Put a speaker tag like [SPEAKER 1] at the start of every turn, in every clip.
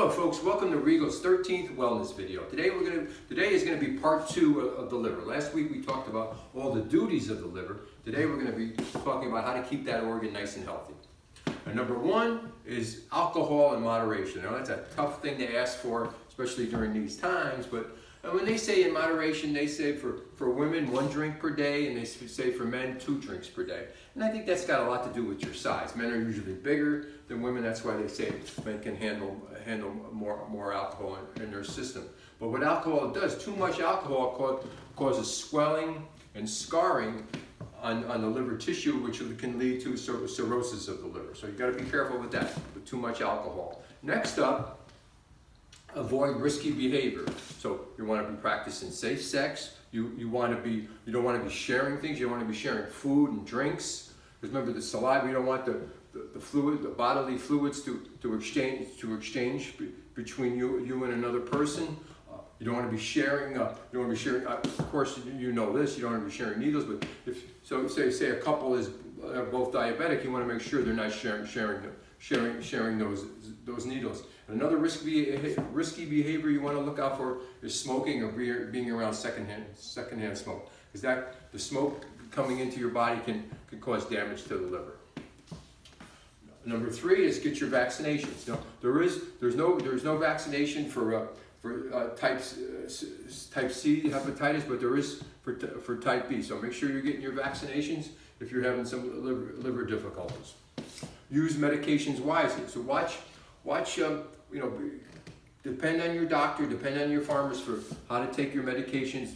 [SPEAKER 1] Hello folks, welcome to Regal's 13th wellness video. Today is going to be part 2 of the liver. Last week we talked about all the duties of the liver. Today we're going to be talking about how to keep that organ nice and healthy. And number 1 is alcohol in moderation. Now that's a tough thing to ask for, especially during these times, but when they say in moderation, they say for women 1 drink per day, and they say for men 2 drinks per day. And I think that's got a lot to do with your size. Men are usually bigger than women. That's why they say men can handle more alcohol in their system. But what alcohol does, too much alcohol causes swelling and scarring on the liver tissue, which can lead to cirrhosis of the liver. So you got to be careful with that, with too much alcohol. Next up, avoid risky behavior. So you want to be practicing safe sex. You don't want to be sharing things. You don't want to be sharing food and drinks. Because remember, the saliva, you don't want the bodily fluids to exchange between you and another person. You don't want to be sharing. Of course, you know this. You don't want to be sharing needles. But say a couple is both diabetic, you want to make sure they're not sharing those needles. And another risky behavior you want to look out for is smoking or being around secondhand smoke, because the smoke coming into your body can cause damage to the liver. Number 3 is get your vaccinations. Now, there's no vaccination for type C hepatitis, but there is for type B. So make sure you're getting your vaccinations if you're having some liver difficulties. Use medications wisely. So watch. Depend on your doctor, depend on your pharmacist for how to take your medications.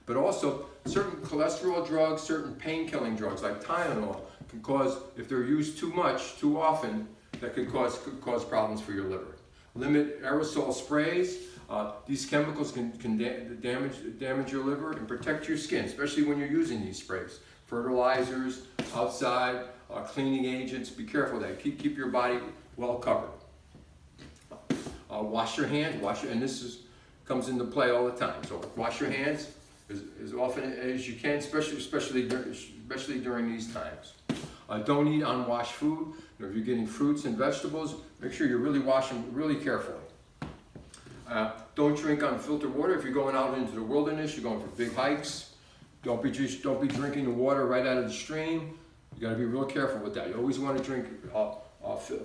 [SPEAKER 1] But also, certain cholesterol drugs, certain pain-killing drugs like Tylenol can cause, if they're used too much, too often, that could cause problems for your liver. Limit aerosol sprays. These chemicals can damage your liver and protect your skin, especially when you're using these sprays. Fertilizers, outside, cleaning agents. Be careful of that. Keep your body well covered. Wash your hands. And this comes into play all the time. So wash your hands as often as you can, especially during these times. Don't eat unwashed food. If you're getting fruits and vegetables, make sure you're really washing really carefully. Don't drink unfiltered water. If you're going out into the wilderness, you're going for big hikes. Don't be drinking the water right out of the stream. You got to be real careful with that. You always want to drink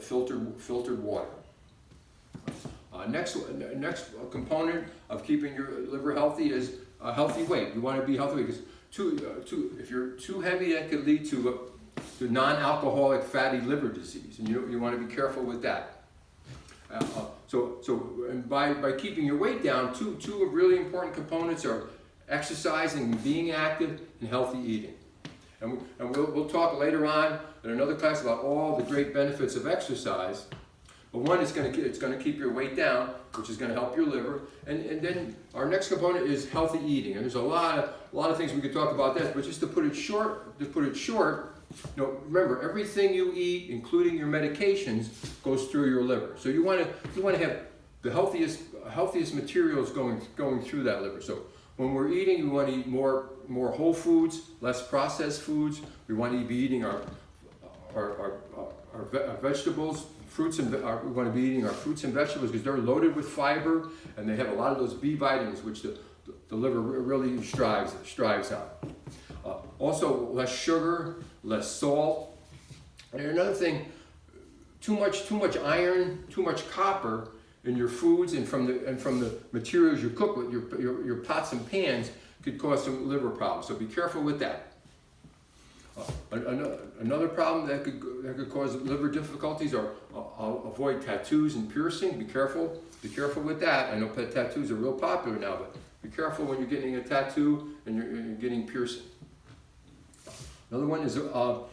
[SPEAKER 1] filtered water. Next component of keeping your liver healthy is a healthy weight. You want to be healthy because if you're too heavy, that could lead to non-alcoholic fatty liver disease, and you want to be careful with that. And by keeping your weight down, two really important components are exercising, being active, and healthy eating. And we'll talk later on in another class about all the great benefits of exercise. But one is it's going to keep your weight down, which is going to help your liver. And then our next component is healthy eating. And there's a lot of things we could talk about that. But just to put it short, remember, everything you eat, including your medications, goes through your liver. So you want to have the healthiest materials going through that liver. So when we're eating, we want to eat more whole foods, less processed foods. We want to be eating our vegetables, fruits, and we want to be eating our fruits and vegetables because they're loaded with fiber and they have a lot of those B vitamins, which the liver really strives on. Also, less sugar, less salt. And another thing, too much iron, too much copper in your foods and from the materials you cook with, your pots and pans, could cause some liver problems. So be careful with that. Another problem that could cause liver difficulties are avoid tattoos and piercing. Be careful with that. I know tattoos are real popular now, but be careful when you're getting a tattoo and you're getting piercing. Another one is avoid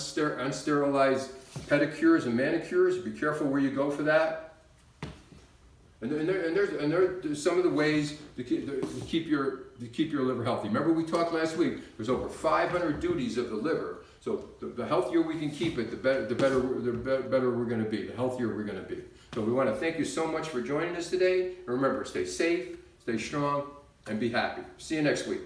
[SPEAKER 1] unsterilized pedicures and manicures. Be careful where you go for that. And there's some of the ways to keep your liver healthy. Remember we talked last week. There's over 500 duties of the liver. So the healthier we can keep it, the better we're going to be. The healthier we're going to be. So we want to thank you so much for joining us today. And remember, stay safe, stay strong, and be happy. See you next week.